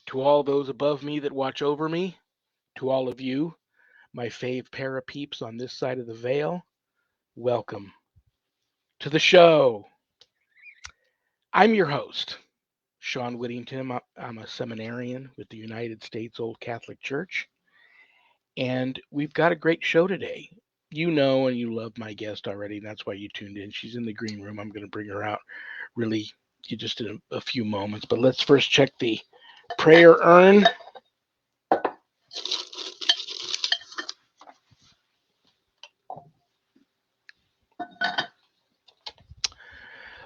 To all those above me that watch over me, to all of you, my fave para peeps on this side of the veil, welcome to the show. I'm your host, Shawn Whittington. I'm a seminarian with the United States Old Catholic Church, and we've got a great show today. You know and you love my guest already, and that's why you tuned in. She's in the green room. I'm going to bring her out really just in a few moments. But let's first check the prayer urn.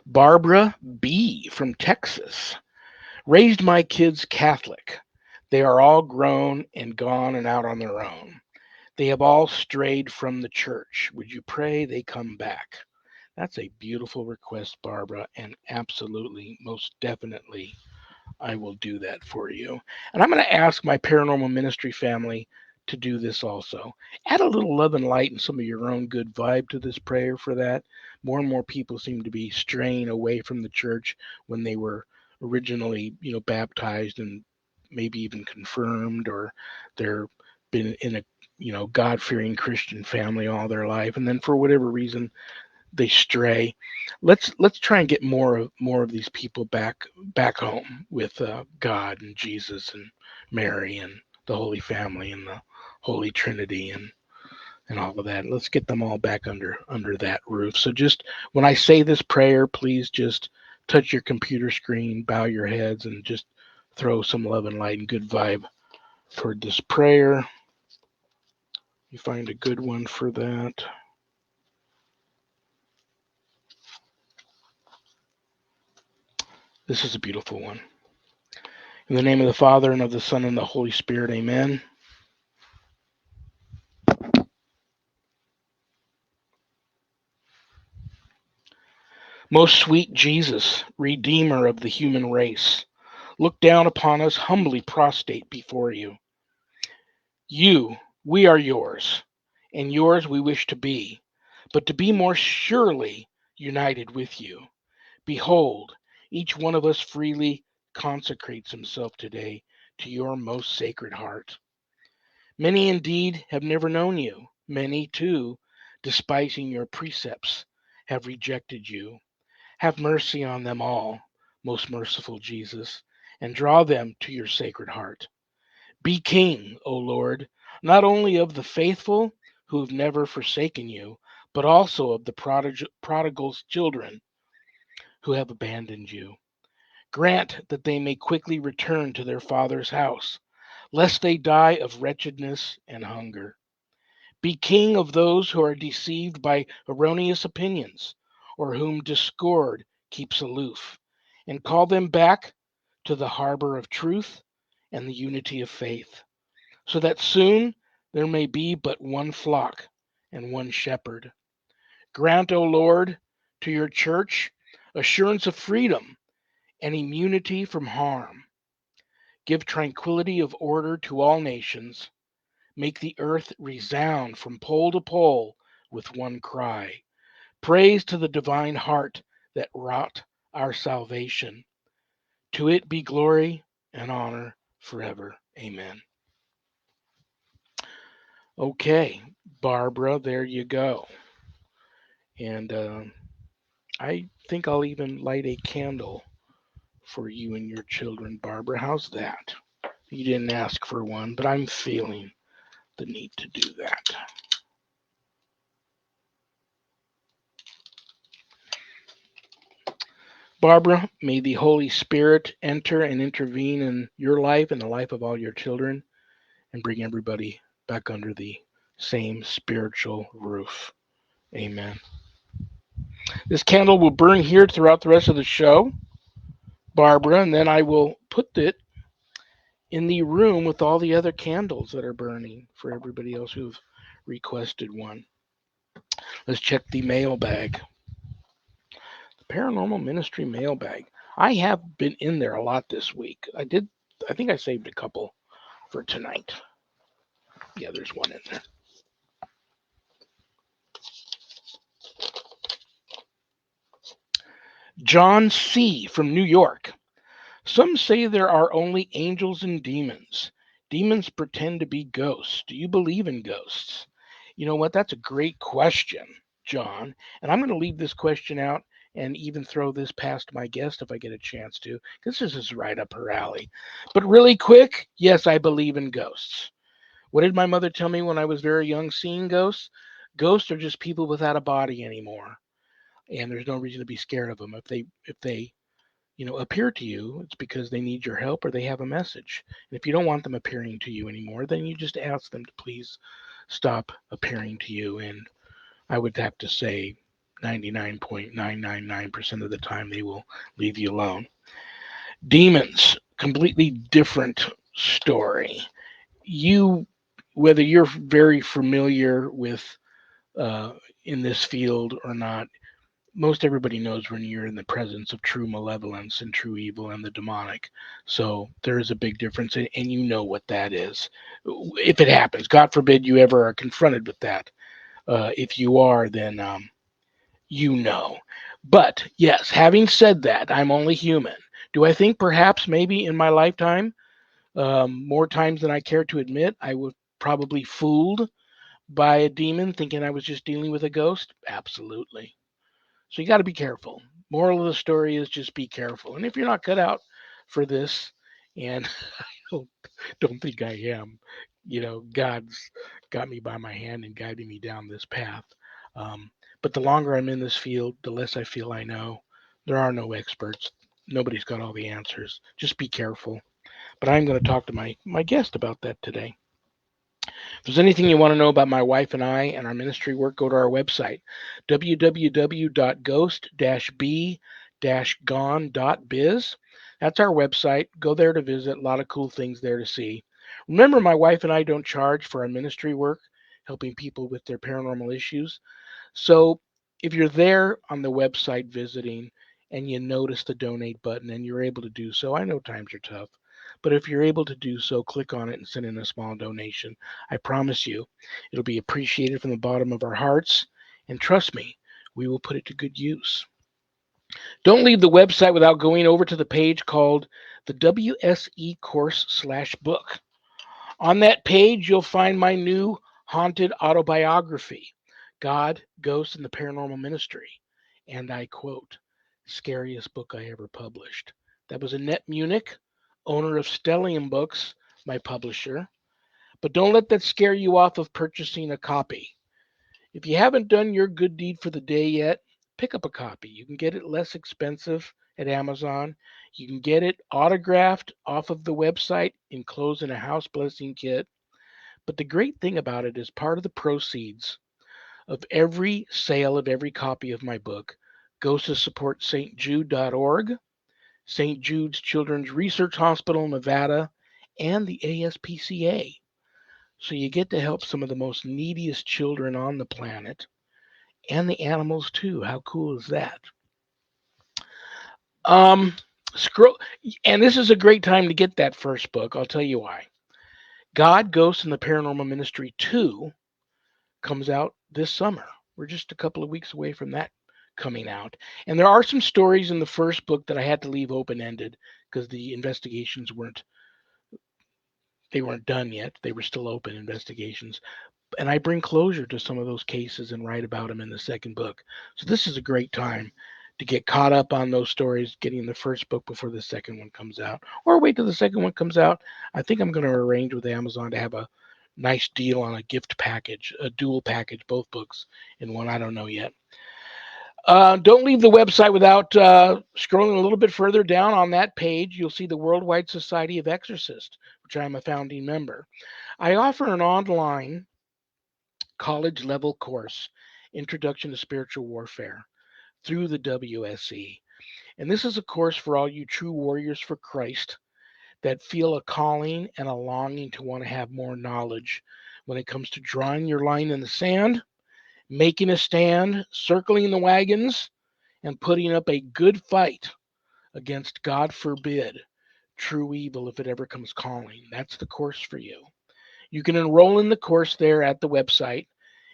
Barbara B. from Texas. Raised my kids Catholic. They are all grown and gone and out on their own. They have all strayed from the church. Would you pray they come back? That's a beautiful request, Barbara, and absolutely, most definitely, I will do that for you. And I'm going to ask my paranormal ministry family to do this also. Add a little love and light and some of your own good vibe to this prayer for that. More and more people seem to be straying away from the church when they were originally, baptized and maybe even confirmed, or they're been in a God-fearing Christian family all their life, and then for whatever reason they stray. Let's try and get more of these people back home with God and Jesus and Mary and the Holy Family and the Holy Trinity and all of that. Let's get them all back under that roof. So just when I say this prayer, please just touch your computer screen, bow your heads, and just throw some love and light and good vibe toward this prayer. You find a good one for that. This is a beautiful one. In the name of the Father, and of the Son, and the Holy Spirit, amen. Most sweet Jesus, Redeemer of the human race, look down upon us humbly prostrate before you. We are yours, and yours we wish to be, but to be more surely united with you. Behold, each one of us freely consecrates himself today to your most sacred heart. Many indeed have never known you. Many, too, despising your precepts, have rejected you. Have mercy on them all, most merciful Jesus, and draw them to your sacred heart. Be King, O Lord, not only of the faithful who have never forsaken you, but also of the prodigal's children who have abandoned you. Grant that they may quickly return to their father's house, lest they die of wretchedness and hunger. Be king of those who are deceived by erroneous opinions, or whom discord keeps aloof, and call them back to the harbor of truth and the unity of faith, so that soon there may be but one flock and one shepherd. Grant, O Lord, to your church assurance of freedom and immunity from harm. Give tranquility of order to all nations. Make the earth resound from pole to pole with one cry. Praise to the divine heart that wrought our salvation. To it be glory and honor forever. Amen. Okay, Barbara, there you go. And I think I'll even light a candle for you and your children, Barbara. How's that? You didn't ask for one, but I'm feeling the need to do that. Barbara, may the Holy Spirit enter and intervene in your life and the life of all your children and bring everybody back under the same spiritual roof. Amen. This candle will burn here throughout the rest of the show, Barbara, and then I will put it in the room with all the other candles that are burning for everybody else who've requested one. Let's check the mailbag. The Paranormal Ministry mailbag. I have been in there a lot this week. I think I saved a couple for tonight. Yeah, there's one in there. John C. from New York. Some say there are only angels and demons. Demons pretend to be ghosts. Do you believe in ghosts? You know what? That's a great question, John. And I'm going to leave this question out and even throw this past my guest if I get a chance to, because this is right up her alley. But really quick, yes, I believe in ghosts. What did my mother tell me when I was very young seeing ghosts? Ghosts are just people without a body anymore, and there's no reason to be scared of them. If they appear to you, it's because they need your help or they have a message. And if you don't want them appearing to you anymore, then you just ask them to please stop appearing to you. And I would have to say 99.999% of the time they will leave you alone. Demons, completely different story. You, whether you're very familiar with uh, in this field or not, most everybody knows when you're in the presence of true malevolence and true evil and the demonic. So there is a big difference, and you know what that is. If it happens, God forbid you ever are confronted with that. If you are, then you know. But yes, having said that, I'm only human. Do I think perhaps maybe in my lifetime, more times than I care to admit, I was probably fooled by a demon thinking I was just dealing with a ghost? Absolutely. So you got to be careful. Moral of the story is just be careful. And if you're not cut out for this, and I don't think I am, God's got me by my hand and guiding me down this path. Um, but the longer I'm in this field, the less I feel I know. There are no experts. Nobody's got all the answers. Just be careful. But I'm going to talk to my guest about that today. If there's anything you want to know about my wife and I and our ministry work, go to our website, www.ghost-b-gone.biz. That's our website. Go there to visit. A lot of cool things there to see. Remember, my wife and I don't charge for our ministry work, helping people with their paranormal issues. So if you're there on the website visiting and you notice the donate button and you're able to do so, I know times are tough, but if you're able to do so, click on it and send in a small donation. I promise you, it'll be appreciated from the bottom of our hearts. And trust me, we will put it to good use. Don't leave the website without going over to the page called the WSE course/book. On that page, you'll find my new haunted autobiography, God, Ghosts, and the Paranormal Ministry. And I quote, scariest book I ever published. That was Annette Munich, owner of Stellium Books, my publisher. But don't let that scare you off of purchasing a copy. If you haven't done your good deed for the day yet, pick up a copy. You can get it less expensive at Amazon. You can get it autographed off of the website, enclosed in a house blessing kit. But the great thing about it is part of the proceeds of every sale of every copy of my book goes to support stjude.org, St. Jude's Children's Research Hospital in Nevada, and the ASPCA. So you get to help some of the most neediest children on the planet and the animals too. How cool is that? Um, scroll, and this is a great time to get that first book. I'll tell you why. God, Ghosts, and the Paranormal Ministry 2 comes out this summer. We're just a couple of weeks away from that coming out. And there are some stories in the first book that I had to leave open-ended because the investigations weren't done yet. They were still open investigations. And I bring closure to some of those cases and write about them in the second book. So this is a great time to get caught up on those stories, getting the first book before the second one comes out, or wait till the second one comes out. I think I'm going to arrange with Amazon to have a nice deal on a gift package, a dual package, both books in one. I don't know yet. Don't leave the website without scrolling a little bit further down on that page. You'll see the Worldwide Society of Exorcists, which I'm a founding member. I offer an online college level course, Introduction to Spiritual Warfare, through the WSE. And this is a course for all you true warriors for Christ that feel a calling and a longing to want to have more knowledge when it comes to drawing your line in the sand, making a stand, circling the wagons, and putting up a good fight against, God forbid, true evil if it ever comes calling. That's the course for you. You can enroll in the course there at the website.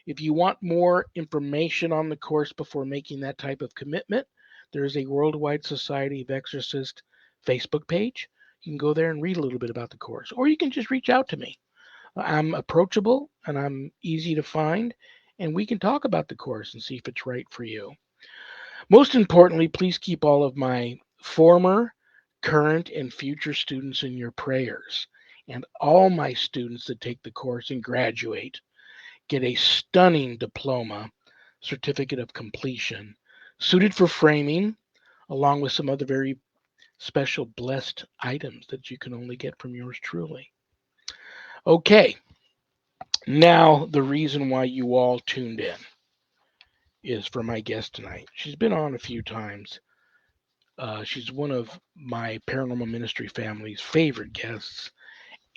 If you want more information on the course before making that type of commitment, there is a Worldwide Society of Exorcists Facebook page. You can go there and read a little bit about the course, or you can just reach out to me. I'm approachable and I'm easy to find, and we can talk about the course and see if it's right for you. Most importantly, please keep all of my former, current, and future students in your prayers. And all my students that take the course and graduate get a stunning diploma, certificate of completion, suited for framing, along with some other very special blessed items that you can only get from yours truly. Okay, now the reason why you all tuned in is for my guest tonight. She's been on a few times. She's one of my paranormal ministry family's favorite guests,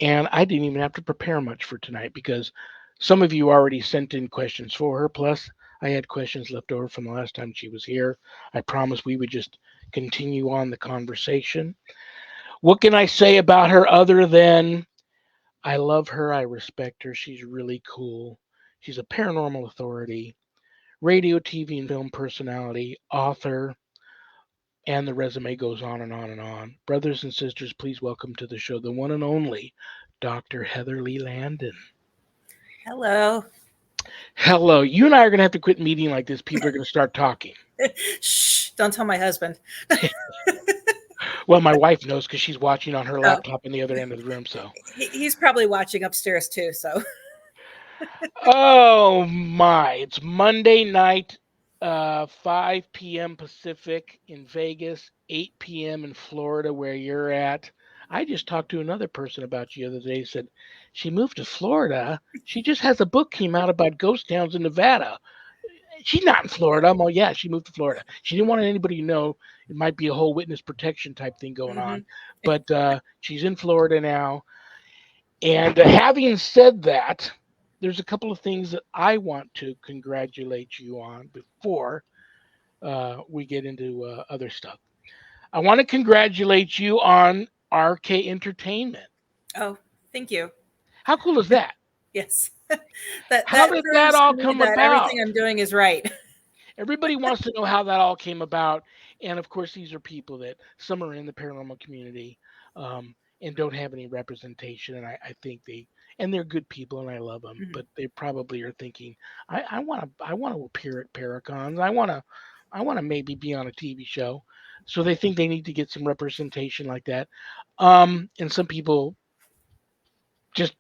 and I didn't even have to prepare much for tonight because some of you already sent in questions for her. Plus, I had questions left over from the last time she was here. I promised we would just continue on the conversation. What can I say about her other than I love her, I respect her, she's really cool. She's a paranormal authority, radio, TV, and film personality, author, and the resume goes on and on and on. Brothers and sisters, please welcome to the show the one and only Dr. Heather Leigh Landon. Hello. Hello. You and I are going to have to quit meeting like this. People are going to start talking. Shh, don't tell my husband. Well, my wife knows because she's watching on her Oh, laptop in the other end of the room. So, he's probably watching upstairs too. So, oh my, it's Monday night, 5 p.m. Pacific in Vegas, 8 p.m. in Florida, where you're at. I just talked to another person about you the other day. Said she moved to Florida. She just has a book came out about ghost towns in Nevada. She's not in Florida. I'm all, yeah, she moved to Florida. She didn't want anybody to know. It might be a whole witness protection type thing going mm-hmm. on, but she's in Florida now. And having said that, there's a couple of things that I want to congratulate you on before we get into other stuff. I want to congratulate you on RK Entertainment. Oh, thank you. How cool is that? Yes, that How did that proves to all me come that about? everything I'm doing is right. Everybody wants to know how that all came about. And of course, these are people that some are in the paranormal community and don't have any representation. And I think and they're good people and I love them, Mm-hmm. but they probably are thinking, I want to appear at Paracons. I want to maybe be on a TV show. So they think they need to get some representation like that. And some people just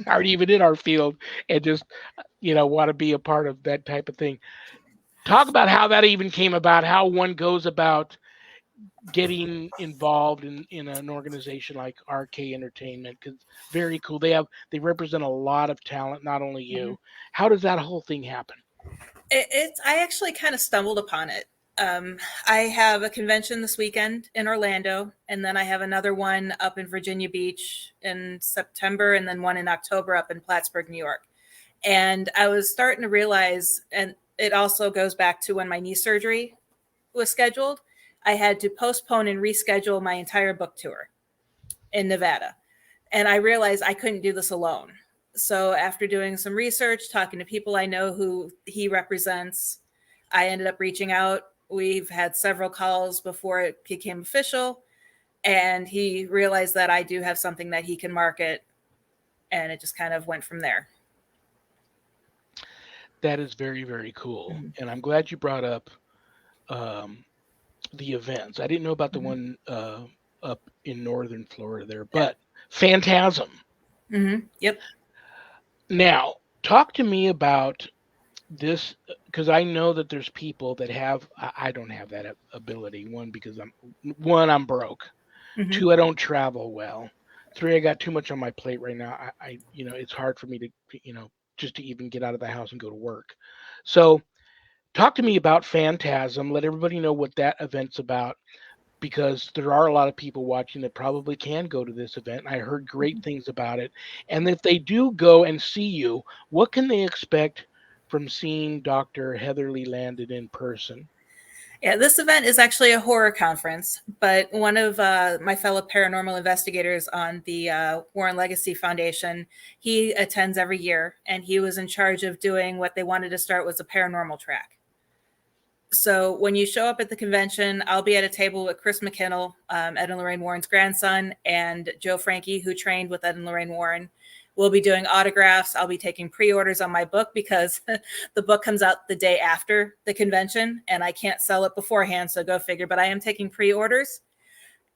aren't even in our field and just, want to be a part of that type of thing. Talk about how that even came about, how one goes about getting involved in an organization like RK Entertainment, because very cool. They represent a lot of talent, not only Mm-hmm. you. How does that whole thing happen? I actually kind of stumbled upon it. I have a convention this weekend in Orlando, and then I have another one up in Virginia Beach in September, and then one in October up in Plattsburgh, New York. And I was starting to realize, and it also goes back to when my knee surgery was scheduled, I had to postpone and reschedule my entire book tour in Nevada. And I realized I couldn't do this alone. So after doing some research, talking to people I know who he represents, I ended up reaching out. We've had several calls before it became official. And he realized that I do have something that he can market. And it just kind of went from there. That is very, very cool. Mm-hmm. And I'm glad you brought up um, the events. I didn't know about the Mm-hmm. one up in northern Florida there, Yeah. but Phantasm. Mm-hmm. Yep. Now, talk to me about this because I know that there's people that have I don't have that ability. One because I'm broke. Mm-hmm. Two, I don't travel well. Three, I got too much on my plate right now. It's hard for me to just to even get out of the house and go to work. So talk to me about Phantasm. Let everybody know what that event's about because there are a lot of people watching that probably can go to this event. I heard great things about it. And if they do go and see you, what can they expect from seeing Dr. Heather Leigh Landon in person? Yeah, this event is actually a horror conference, but one of my fellow paranormal investigators on the Warren Legacy Foundation, he attends every year, and he was in charge of doing what they wanted to start was a paranormal track. So when you show up at the convention, I'll be at a table with Chris McKinnell, Ed and Lorraine Warren's grandson, and Joe Frankie, who trained with Ed and Lorraine Warren. We'll be doing autographs. I'll be taking pre-orders on my book because the book comes out the day after the convention and I can't sell it beforehand. So go figure, but I am taking pre-orders.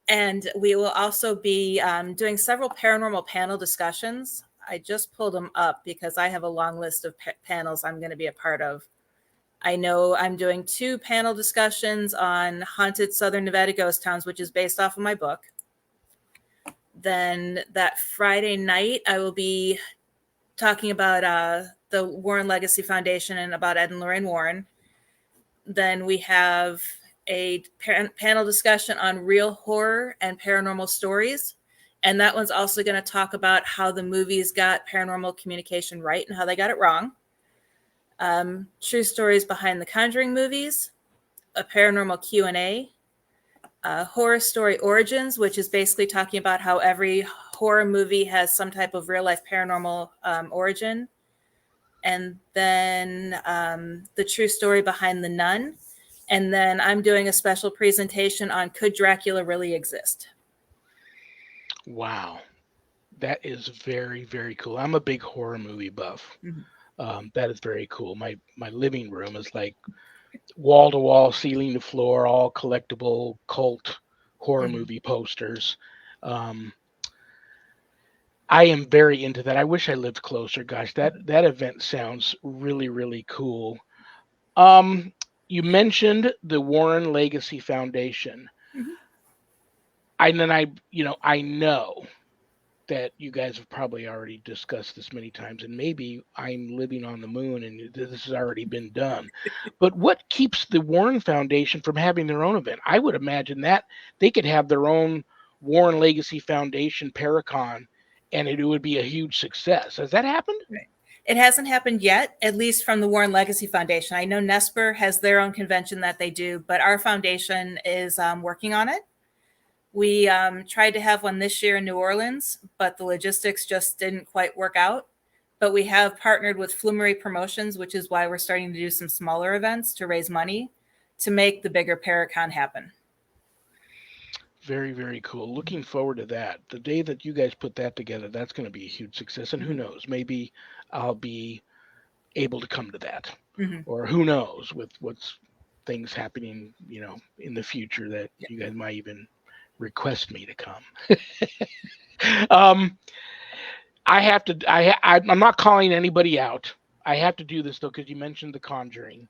And we will also be doing several paranormal panel discussions. I just pulled them up because I have a long list of panels I'm going to be a part of. I know I'm doing 2 panel discussions on haunted Southern Nevada ghost towns, which is based off of my book. Then that Friday night, I will be talking about the Warren Legacy Foundation and about Ed and Lorraine Warren. Then we have a panel discussion on real horror and paranormal stories. And that one's also going to talk about how the movies got paranormal communication right and how they got it wrong. True stories behind the Conjuring movies, a paranormal Q&A, horror story origins, which is basically talking about how every horror movie has some type of real life paranormal origin. And then the true story behind The Nun. And then I'm doing a special presentation on could Dracula really exist? Wow. That is very, very cool. I'm a big horror movie buff. Mhm. That is very cool. My living room is like wall to wall, ceiling to floor, all collectible cult horror Mhm. movie posters. Um, I am very into that. I wish I lived closer. Gosh, that event sounds really, really cool. Um, you mentioned the Warren Legacy Foundation. Mhm. I know that you guys have probably already discussed this many times, and maybe I'm living on the moon and this has already been done. But what keeps the Warren Foundation from having their own event? I would imagine that they could have their own Warren Legacy Foundation Paracon, and it would be a huge success. Has that happened? Right. It hasn't happened yet, at least from the Warren Legacy Foundation. I know Nesper has their own convention that they do, but our foundation is working on it. We tried to have one this year in New Orleans, but the logistics just didn't quite work out. But we have partnered with Flumery Promotions, which is why we're starting to do some smaller events to raise money to make the bigger Paracon happen. Very, very cool. Looking forward to that. The day that you guys put that together, that's going to be a huge success. And who Mm-hmm. knows, maybe I'll be able to come to that. Mm-hmm. Or who knows with what's things happening, in the future that Yeah. you guys might even request me to come. um, I have to. I'm not calling anybody out. I have to do this though because you mentioned The Conjuring,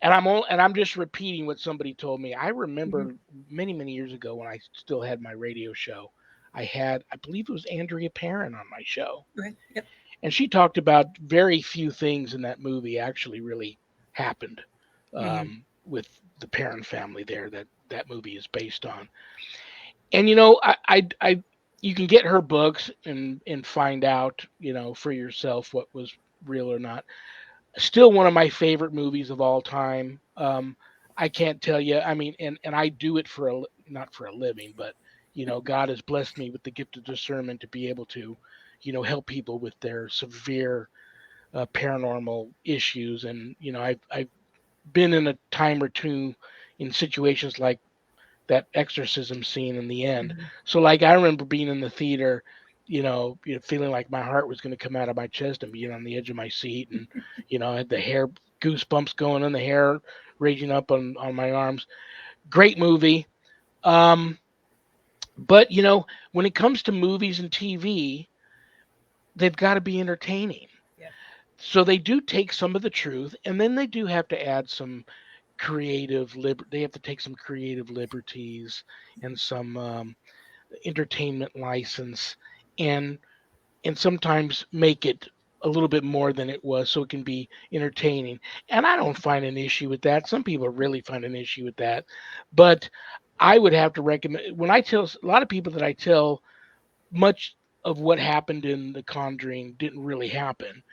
and I'm just repeating what somebody told me. I Mm-hmm. remember many years ago when I still had my radio show. I believe it was Andrea Perrin on my show, Okay. Yep. and she talked about very few things in that movie actually really happened Mm-hmm. with the Perrin family there that movie is based on. And I you can get her books and find out for yourself what was real or not. Still one of my favorite movies of all time. I can't tell you. I mean, and I do it not for a living, but God has blessed me with the gift of discernment to be able to help people with their severe paranormal issues. And I've been in a time or two in situations like that exorcism scene in the end. Mm-hmm. So like I remember being in the theater, feeling like my heart was going to come out of my chest and being on the edge of my seat, and I had the hair goosebumps going and the hair raging up on my arms. Great movie. Um, but when it comes to movies and TV, they've got to be entertaining. Yeah. So they do take some of the truth, and then they do have to add some they have to take some creative liberties and some entertainment license, and sometimes make it a little bit more than it was so it can be entertaining. And I don't find an issue with that. Some people really find an issue with that. But I would have to recommend, when I tell a lot of people that I tell much of what happened in The Conjuring didn't really happen,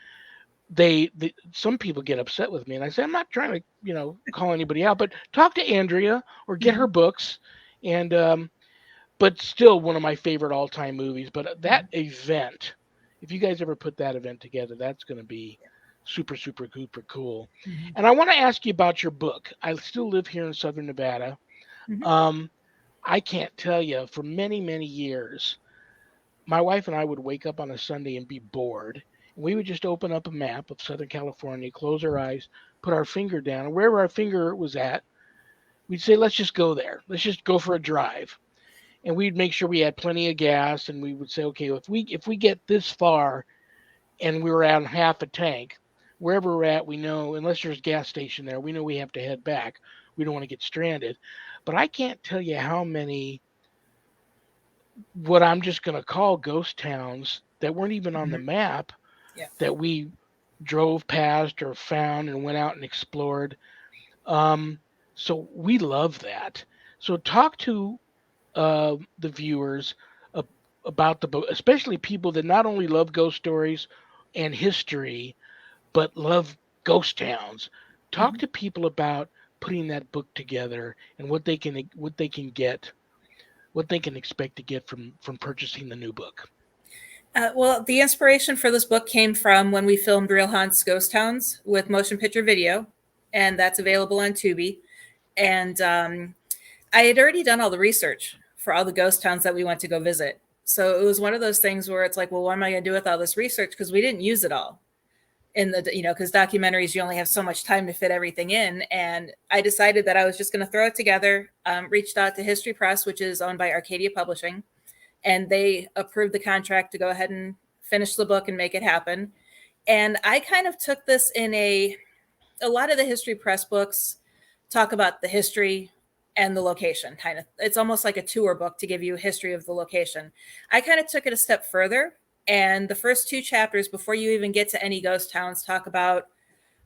some people get upset with me, and I say I'm not trying to call anybody out, but talk to Andrea or get her Mm-hmm. books. And but still one of my favorite all-time movies. But that event, if you guys ever put that event together, that's going to be super, super, super cool. Mhm. And I want to ask you about your book. I still live here in Southern Nevada. Mhm. Um, I can't tell you, for many, many years, my wife and I would wake up on a Sunday and be bored. And we would just open up a map of Southern California, close our eyes, put our finger down, and wherever our finger was at, we'd say, let's just go there. Let's just go for a drive. And we'd make sure we had plenty of gas, and we would say, okay, if we get this far and we were at half a tank, wherever we're at, we know unless there's a gas station there, we know we have to head back. We don't want to get stranded. But I can't tell you how many what I'm just going to call ghost towns that weren't even on the Mhm. map Yeah. that we drove past or found and went out and explored. Um, so we love that. So talk to the viewers uh, about the book, especially people that not only love ghost stories and history, but love ghost towns. Talk Mhm. to people about putting that book together and what they can get, what they can expect to get from purchasing the new book. Well, the inspiration for this book came from when we filmed Real Haunts Ghost Towns with motion picture video, and that's available on Tubi. And I had already done all the research for all the ghost towns that we went to go visit. So it was one of those things where it's like, well, what am I going to do with all this research? Because we didn't use it all in the, because documentaries, you only have so much time to fit everything in. And I decided that I was just going to throw it together, reached out to History Press, which is owned by Arcadia Publishing, and they approved the contract to go ahead and finish the book and make it happen. And I kind of took this in a lot of the History Press books talk about the history and the location kind of. It's almost like a tour book to give you a history of the location. I kind of took it a step further, and the first two chapters before you even get to any ghost towns talk about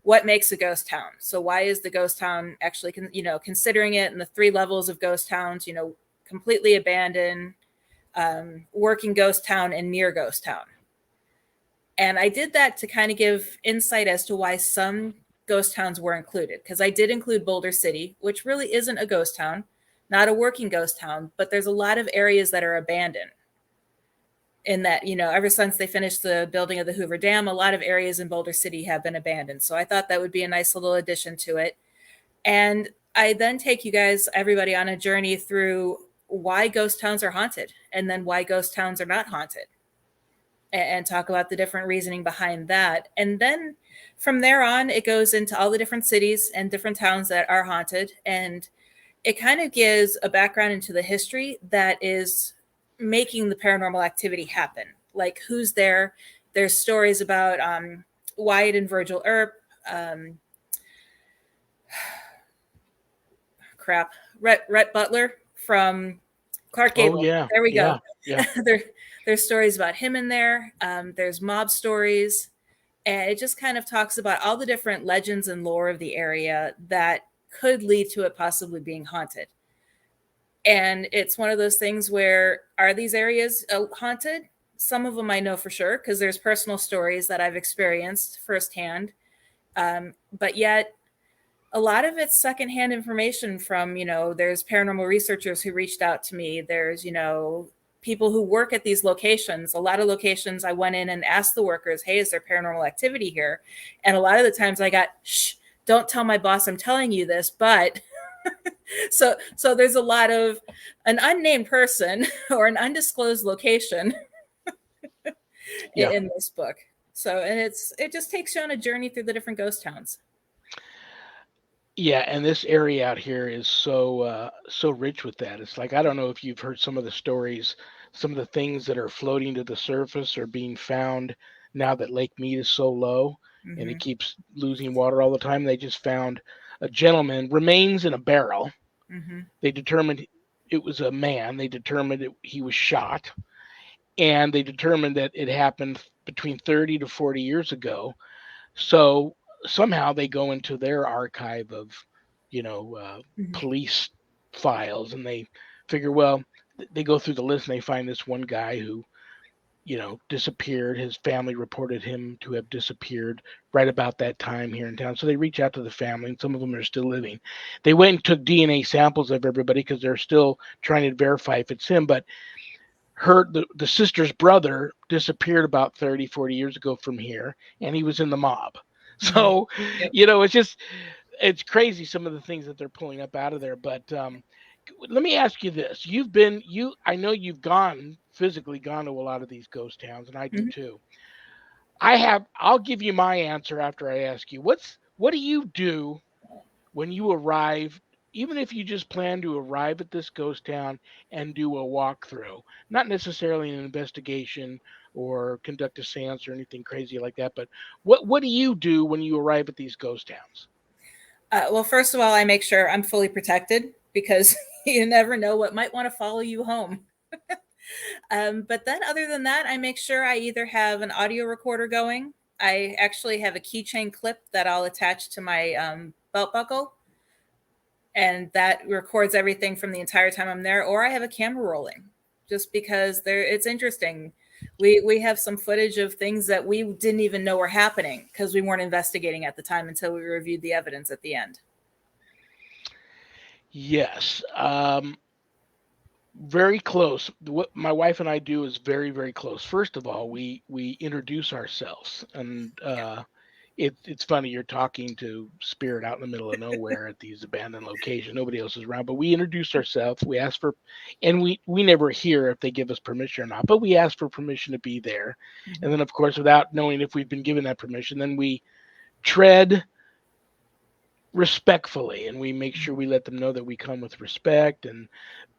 what makes a ghost town. So why is the ghost town actually considering it, and the three levels of ghost towns, completely abandoned, working ghost town, and near ghost town. And I did that to kind of give insight as to why some ghost towns were included. Because I did include Boulder City, which really isn't a ghost town, not a working ghost town, but there's a lot of areas that are abandoned. In that, ever since they finished the building of the Hoover Dam, a lot of areas in Boulder City have been abandoned. So I thought that would be a nice little addition to it. And I then take you guys, everybody, on a journey through why ghost towns are haunted and then why ghost towns are not haunted, and talk about the different reasoning behind that. And then from there on, it goes into all the different cities and different towns that are haunted. And it kind of gives a background into the history that is making the paranormal activity happen. Like who's there. There's stories about Wyatt and Virgil Earp, um, crap, Rhett Butler from Clark Oh Gable. yeah, There we go. yeah, yeah, there, there's stories about him in there. There's mob stories, and it just kind of talks about all the different legends and lore of the area that could lead to it possibly being haunted. And it's one of those things where, are these areas haunted? Some of them I know for sure because there's personal stories that I've experienced firsthand. But yet a lot of it's secondhand information from, there's paranormal researchers who reached out to me. There's, people who work at these locations. A lot of locations I went in and asked the workers, hey, is there paranormal activity here? And a lot of the times I got, shh, don't tell my boss I'm telling you this, but so there's a lot of an unnamed person or an undisclosed location yeah. in this book. So, and it just takes you on a journey through the different ghost towns. Yeah, and this area out here is so rich with that. It's like I don't know if you've heard some of the stories, some of the things that are floating to the surface are being found now that Lake Mead is so low and it Mm-hmm. keeps losing water all the time. They just found a gentleman remains in a barrel. Mm-hmm. They determined it was a man. They determined he was shot, and they determined that it happened between 30 to 40 years ago. So somehow they go into their archive of, you know, uh, Mm-hmm. police files, and they figure, well, they go through the list and they find this one guy who, disappeared. His family reported him to have disappeared right about that time here in town. So they reach out to the family, and some of them are still living. They went and took DNA samples of everybody because they're still trying to verify if it's him. But the sister's brother disappeared about 30, 40 years ago from here, and he was in the mob. Hmm. So, Yep. it's just it's crazy some of the things that they're pulling up out of there. But let me ask you this: I know you've gone physically gone to a lot of these ghost towns, and I do Hmm. too. I'll give you my answer after I ask you. What do you do when you arrive, even if you just plan to arrive at this ghost town and do a walkthrough, not necessarily an investigation or conduct a seance or anything crazy like that, but what do you do when you arrive at these ghost towns? Well, first of all, I make sure I'm fully protected because you never know what might want to follow you home. But then, other than that, I make sure I either have an audio recorder going. I actually have a keychain clip that I'll attach to my belt buckle, and that records everything from the entire time I'm there. Or I have a camera rolling, just because it's interesting. We have some footage of things that we didn't even know were happening because we weren't investigating at the time until we reviewed the evidence at the end. Yes. Very close. What my wife and I do is very, very close. First of all, we introduce ourselves, and it's funny you're talking to spirit out in the middle of nowhere at these abandoned locations. Nobody else is around, but we introduce ourselves. We ask for, and we never hear if they give us permission or not, but we ask for permission to be there, and Mhm. then of course, without knowing if we've been given that permission, then we tread respectfully, and we make sure we let them know that we come with respect. And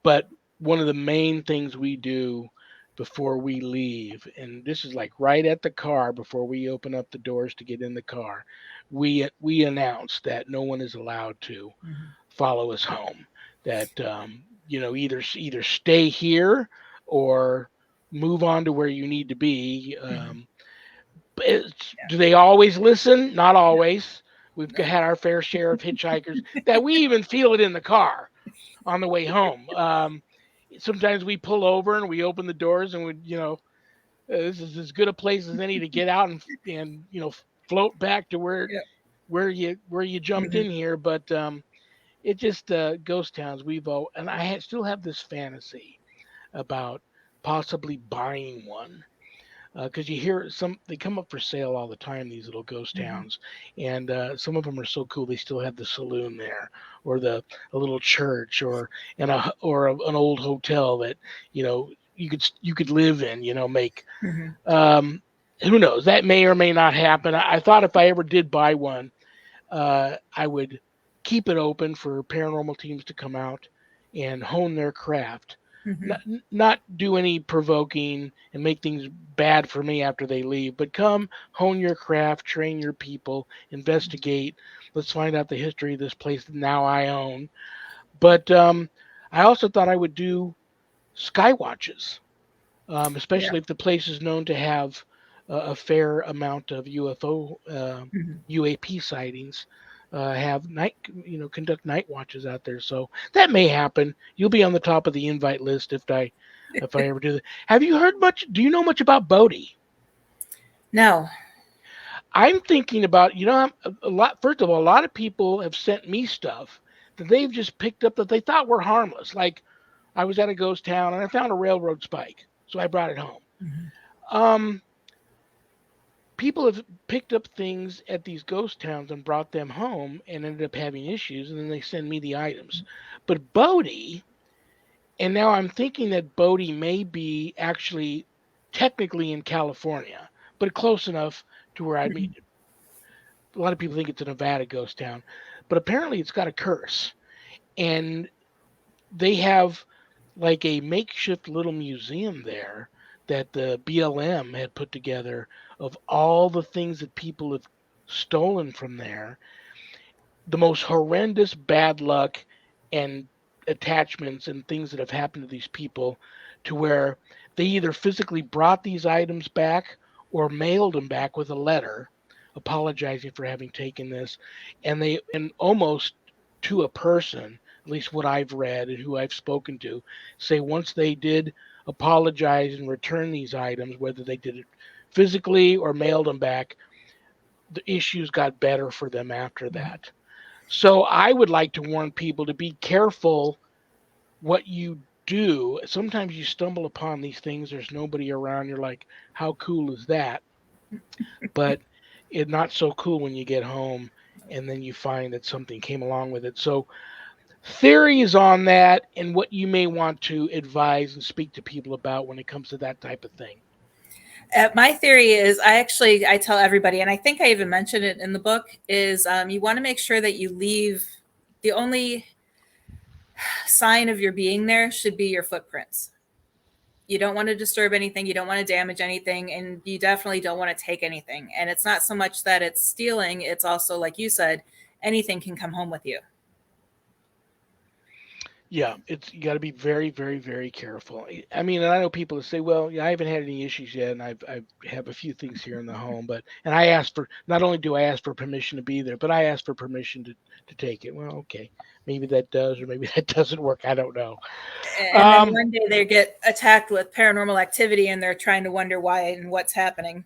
but one of the main things we do before we leave, and this is like right at the car before we open up the doors to get in the car, we announce that no one is allowed to Mhm. follow us home. That either stay here or move on to where you need to be. Mhm. Yeah. Do they always listen? Not No. always. We've No. had our fair share of hitchhikers that we even feel it in the car on the way home. Sometimes we pull over and we open the doors and this is as good a place as any to get out and float back to Yeah. where you jumped Mhm. in here. But it just ghost towns. And still have this fantasy about possibly buying one because you hear they come up for sale all the time, these little ghost Mhm. towns, and some of them are so cool they still have the saloon there, or a little church, an old hotel that you could live in, make. Mhm. um who knows, that may or may not happen. I thought if I ever did buy one, I would keep it open for paranormal teams to come out and hone their craft. Not, Mhm. not do any provoking and make things bad for me after they leave, but come hone your craft, train your people, investigate. Let's find out the history of this place that now I own. But I also thought I would do sky watches, Yeah. especially if the place is known to have a fair amount of Mhm. UAP sightings. Have conduct night watches out there, so that may happen. You'll be on the top of the invite list if I ever do that. Have you heard much? Do you know much about Bodie? No. I'm thinking about, a lot. First of all, a lot of people have sent me stuff that they've just picked up that they thought were harmless. Like I was at a ghost town and I found a railroad spike, so I brought it home. Mhm. Um, People have picked up things at these ghost towns and brought them home and ended up having issues, and then they send me the items. But Bodie, and now I'm thinking that Bodie may be actually technically in California, but close enough to where I mean, Mhm. a lot of people think it's a Nevada ghost town, but apparently it's got a curse. And they have like a makeshift little museum there that the BLM had put together of all the things that people have stolen from there, the most horrendous bad luck and attachments and things that have happened to these people, to where they either physically brought these items back or mailed them back with a letter apologizing for having taken this. And almost to a person, at least what I've read and who I've spoken to, say once they did apologize and return these items, whether they did it physically or mailed them back, the issues got better for them after Mhm. that. So I would like to warn people to be careful what you do. Sometimes you stumble upon these things, there's nobody around, you're like, how cool is that? But it's not so cool when you get home and then you find that something came along with it. So theories on that and what you may want to advise and speak to people about when it comes to that type of thing. My theory is I tell everybody, and I think I even mentioned it in the book, is you want to make sure that you leave the only sign of your being there should be your footprints. You don't want to disturb anything, you don't want to damage anything, and you definitely don't want to take anything. And it's not so much that it's stealing, it's also, like you said, anything can come home with you. Yeah, it's you got to be very, very, very careful. I mean, and I know people that say, "Well, yeah, I haven't had any issues yet, and I have a few things here in the home, but and I asked for not only do I ask for permission to be there, but I ask for permission to take it." Well, okay, maybe that does, or maybe that doesn't work. I don't know. And then Um, one day they get attacked with paranormal activity and they're trying to wonder why and what's happening.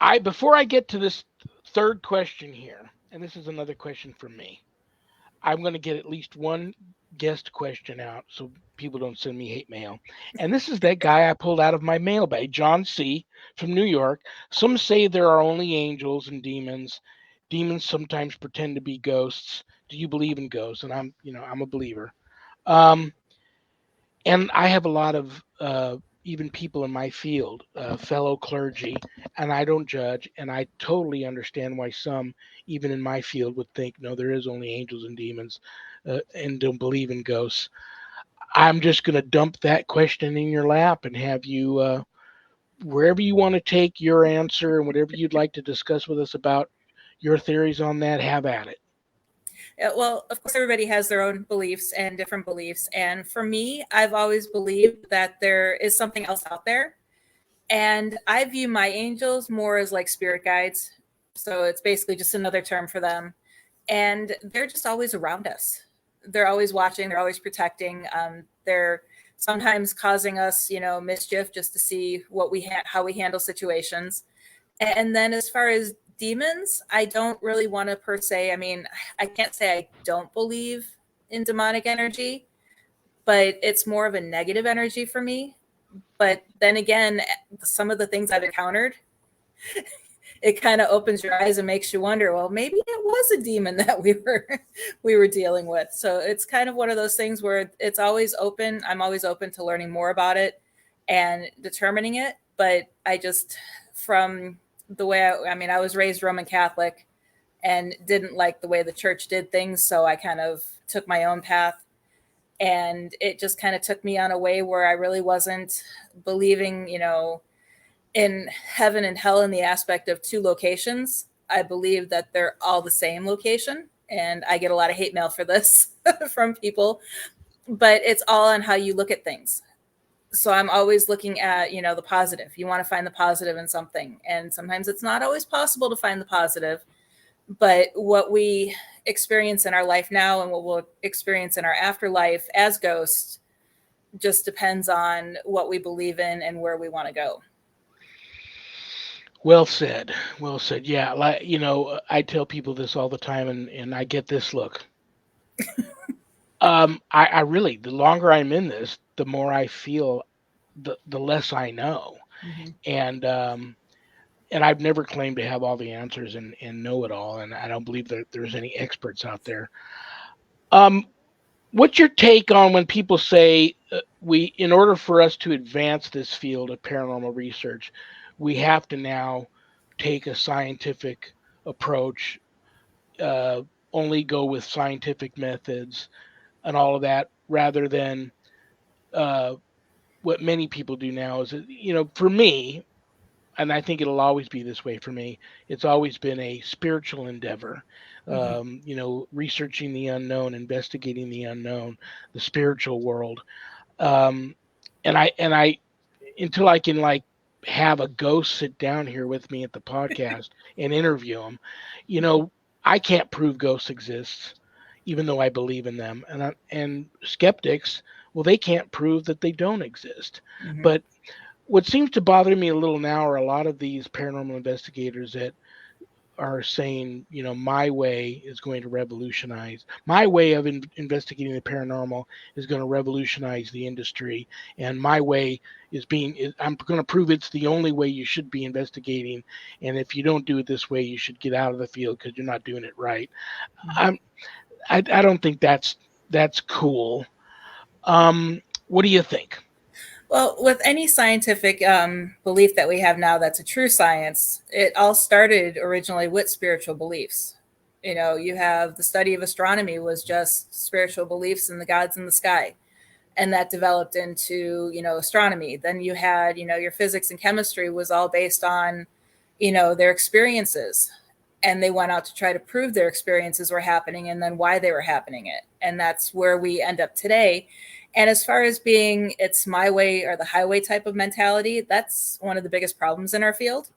I before I get to this third question here, and this is another question from me. I'm going to get at least one guest question out so people don't send me hate mail. And this is that guy I pulled out of my mailbag, John C. from New York. Some say there are only angels and demons. Demons sometimes pretend to be ghosts. Do you believe in ghosts? And I'm a believer. Um, and I have a lot of even people in my field, fellow clergy, and I don't judge, and I totally understand why some, even in my field, would think no, there is only angels and demons, and don't believe in ghosts. I'm just going to dump that question in your lap and have you, wherever you want to take your answer and whatever you'd like to discuss with us about your theories on that, have at it. Well, of course, everybody has their own beliefs and different beliefs. And for me, I've always believed that there is something else out there. And I view my angels more as like spirit guides. So it's basically just another term for them. And they're just always around us. They're always watching, they're always protecting. They're sometimes causing us, mischief just to see how we handle situations. And then as far as demons, I don't really want to per se. I mean, I can't say I don't believe in demonic energy, but it's more of a negative energy for me. But then again, some of the things I've encountered, it kind of opens your eyes and makes you wonder, well, maybe it was a demon that we were dealing with. So it's kind of one of those things where it's always open. I'm always open to learning more about it and determining it. But I just, from the way I was raised Roman Catholic and didn't like the way the church did things. So I kind of took my own path, and it just kind of took me on a way where I really wasn't believing, in heaven and hell in the aspect of two locations. I believe that they're all the same location. And I get a lot of hate mail for this from people, but it's all on how you look at things. So I'm always looking at, the positive. You want to find the positive in something. And sometimes it's not always possible to find the positive, but what we experience in our life now and what we'll experience in our afterlife as ghosts just depends on what we believe in and where we want to go. Well said. Well said. Yeah, like I tell people this all the time, and I get this look. I really, the longer I'm in this, the more I feel the less I know, Mm-hmm. and and I've never claimed to have all the answers and know it all, and I don't believe that there's any experts out there. Um, what's your take on when people say in order for us to advance this field of paranormal research, we have to now take a scientific approach, uh, only go with scientific methods and all of that, rather than uh, what many people do now is, for me, and I think it'll always be this way for me, it's always been a spiritual endeavor. Mm-hmm. Researching the unknown, investigating the unknown, the spiritual world. Um, and I, until I can like have a ghost sit down here with me at the podcast and interview them, you know, I can't prove ghosts exist, even though I believe in them. And skeptics, well, they can't prove that they don't exist. Mm-hmm. But what seems to bother me a little now are a lot of these paranormal investigators that are saying, my way is going to revolutionize, my way of investigating the paranormal is going to revolutionize the industry, and my way I'm going to prove it's the only way you should be investigating, and if you don't do it this way, you should get out of the field because you're not doing it right. I'm, I don't think that's cool. What do you think? Well, with any scientific belief that we have now that's a true science, it all started originally with spiritual beliefs. You have the study of astronomy was just spiritual beliefs in the gods in the sky, and that developed into astronomy. Then you had your physics and chemistry was all based on their experiences, and they went out to try to prove their experiences were happening and then why they were happening it, and that's where we end up today. And as far as being it's my way or the highway type of mentality, that's one of the biggest problems in our field.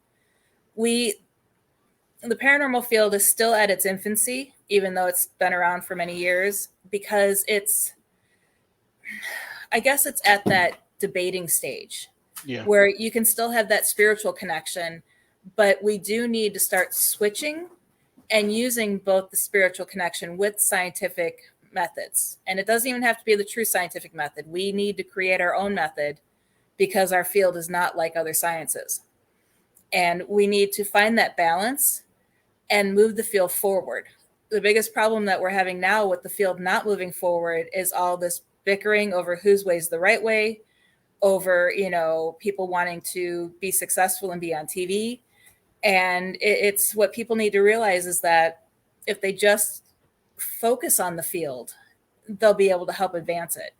We The paranormal field is still at its infancy, even though it's been around for many years, because I guess it's at that debating stage Yeah. where you can still have that spiritual connection, but we do need to start switching and using both the spiritual connection with scientific methods. And it doesn't even have to be the true scientific method. We need to create our own method because our field is not like other sciences. And we need to find that balance and move the field forward. The biggest problem that we're having now with the field not moving forward is all this bickering over whose way is the right way, over people wanting to be successful and be on TV. And it's what people need to realize is that if they just focus on the field, they'll be able to help advance it.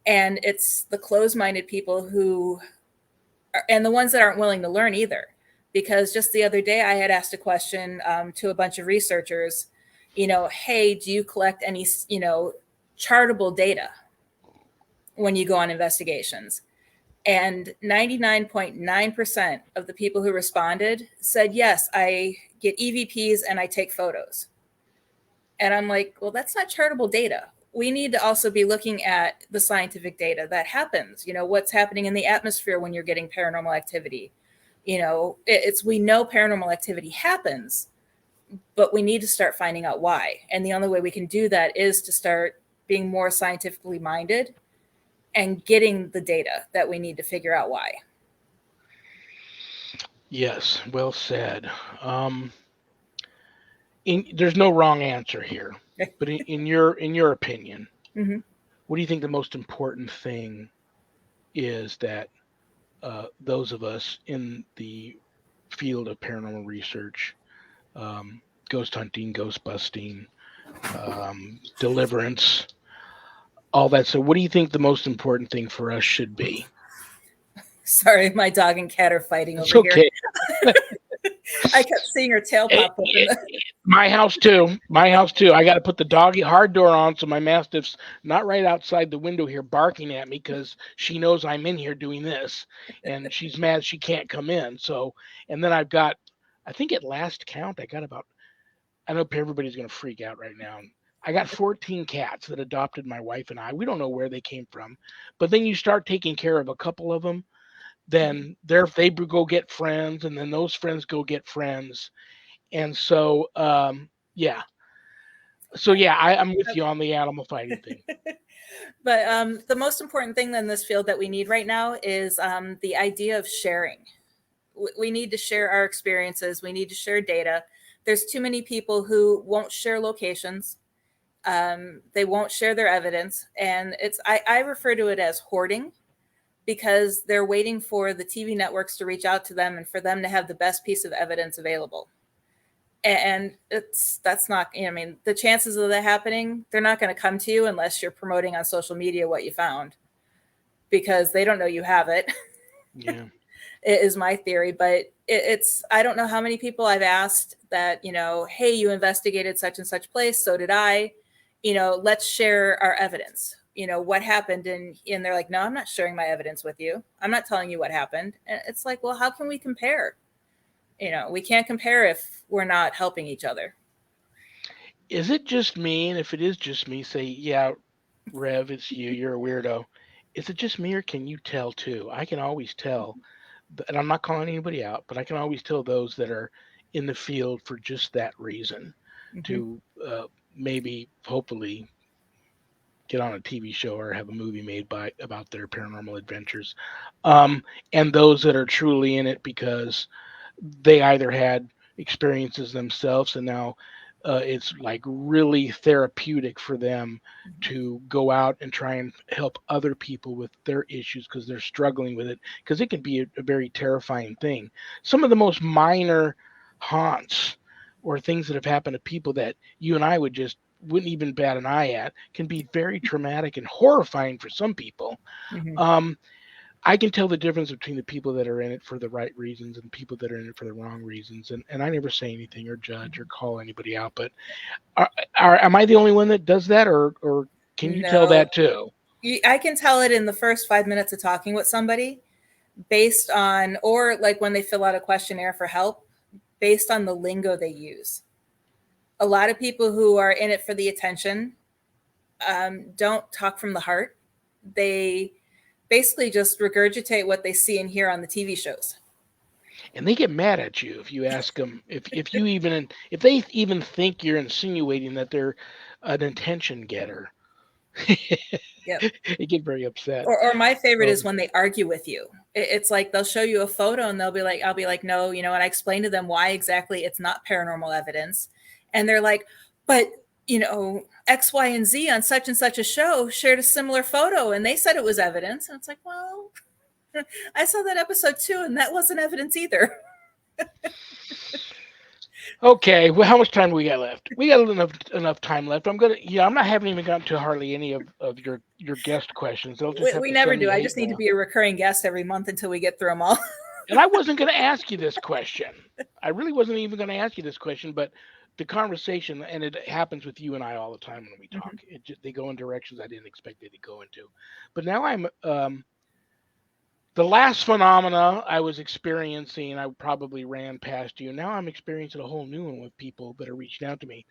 And it's the closed-minded people and the ones that aren't willing to learn either. Because just the other day I had asked a question to a bunch of researchers, hey, do you collect any, chartable data when you go on investigations? And 99.9% of the people who responded said, yes, I get EVPs and I take photos. And I'm like, well, that's not chartable data. We need to also be looking at the scientific data that happens, what's happening in the atmosphere when you're getting paranormal activity. We know paranormal activity happens, but we need to start finding out why. And the only way we can do that is to start being more scientifically minded and getting the data that we need to figure out why. Yes, well said. Um, there's no wrong answer here, but in your opinion, Mm-hmm. what do you think the most important thing is that those of us in the field of paranormal research, ghost hunting, ghost busting, deliverance, all that? So, what do you think the most important thing for us should be? Sorry, my dog and cat are fighting It's over here. okay. I kept seeing her tail Eh, pop open. My house too. My house too. I got to put the doggy hard door on so my mastiff's not right outside the window here barking at me because she knows I'm in here doing this, and she's mad she can't come in. So, and then I've got, I think at last count, I got about. I know everybody's gonna freak out right now. I got 14 cats that adopted my wife and I. We don't know where they came from, but then you start taking care of a couple of them, then they go get friends, and then those friends go get friends, and so yeah, so yeah, I'm with you on the animal fighting thing. But the most important thing in this field that we need right now is the idea of sharing. We need to share our experiences. We need to share data. There's too many people who won't share locations. They won't share their evidence. And I refer to it as hoarding, because they're waiting for the TV networks to reach out to them and for them to have the best piece of evidence available. And that's not, I mean, the chances of that happening, they're not going to come to you unless you're promoting on social media what you found, because they don't know you have it. Yeah. It is my theory. But I don't know how many people I've asked that, hey, you investigated such and such place, so did I. Let's share our evidence. What happened, and they're like, no, I'm not sharing my evidence with you. I'm not telling you what happened. And it's like, well, how can we compare? We can't compare if we're not helping each other. Is it just me? And if it is just me, say, yeah, Rev, it's you. You're a weirdo. Is it just me, or can you tell too? I can always tell, and I'm not calling anybody out, but I can always tell those that are in the field for just that reason, Hmm. to maybe, hopefully, get on a TV show or have a movie made by about their paranormal adventures. Um, and those that are truly in it because they either had experiences themselves and now it's like really therapeutic for them to go out and try and help other people with their issues because they're struggling with it, because it can be a very terrifying thing. Some of the most minor haunts or things that have happened to people that you and I would just wouldn't even bat an eye at can be very traumatic and horrifying for some people. Hmm. um, I can tell the difference between the people that are in it for the right reasons and people that are in it for the wrong reasons. And I never say anything or judge or call anybody out. But are, am I the only one that does that, or can you tell No, that too? I can tell it in the first 5 minutes of talking with somebody, based on, or like when they fill out a questionnaire for help, based on the lingo they use. A lot of people who are in it for the attention don't talk from the heart. They basically just regurgitate what they see and hear on the TV shows. And they get mad at you if you ask them if you even if they even think you're insinuating that they're an attention getter. Yep. They get very upset. Or my favorite So is when they argue with you. It's like they'll show you a photo and they'll be like, I'll be like, no, and I explain to them why exactly it's not paranormal evidence. And they're like, but, X, Y, and Z on such and such a show shared a similar photo and they said it was evidence. And it's like, well, I saw that episode too, and that wasn't evidence either. okay, well, how much time do we got left? We got enough time left. I'm not having even gotten to hardly any of your guest questions. They'll just have We to never send me do. I hate just need to mail. be a recurring guest every month until we get through them all. And I wasn't going to ask you this question. I really wasn't even going to ask you this question, but the conversation, and it happens with you and I all the time when we talk. They go in directions I didn't expect they to go into. But now I'm the last phenomena I was experiencing. I probably ran past you. Now I'm experiencing a whole new one with people that are reaching out to me.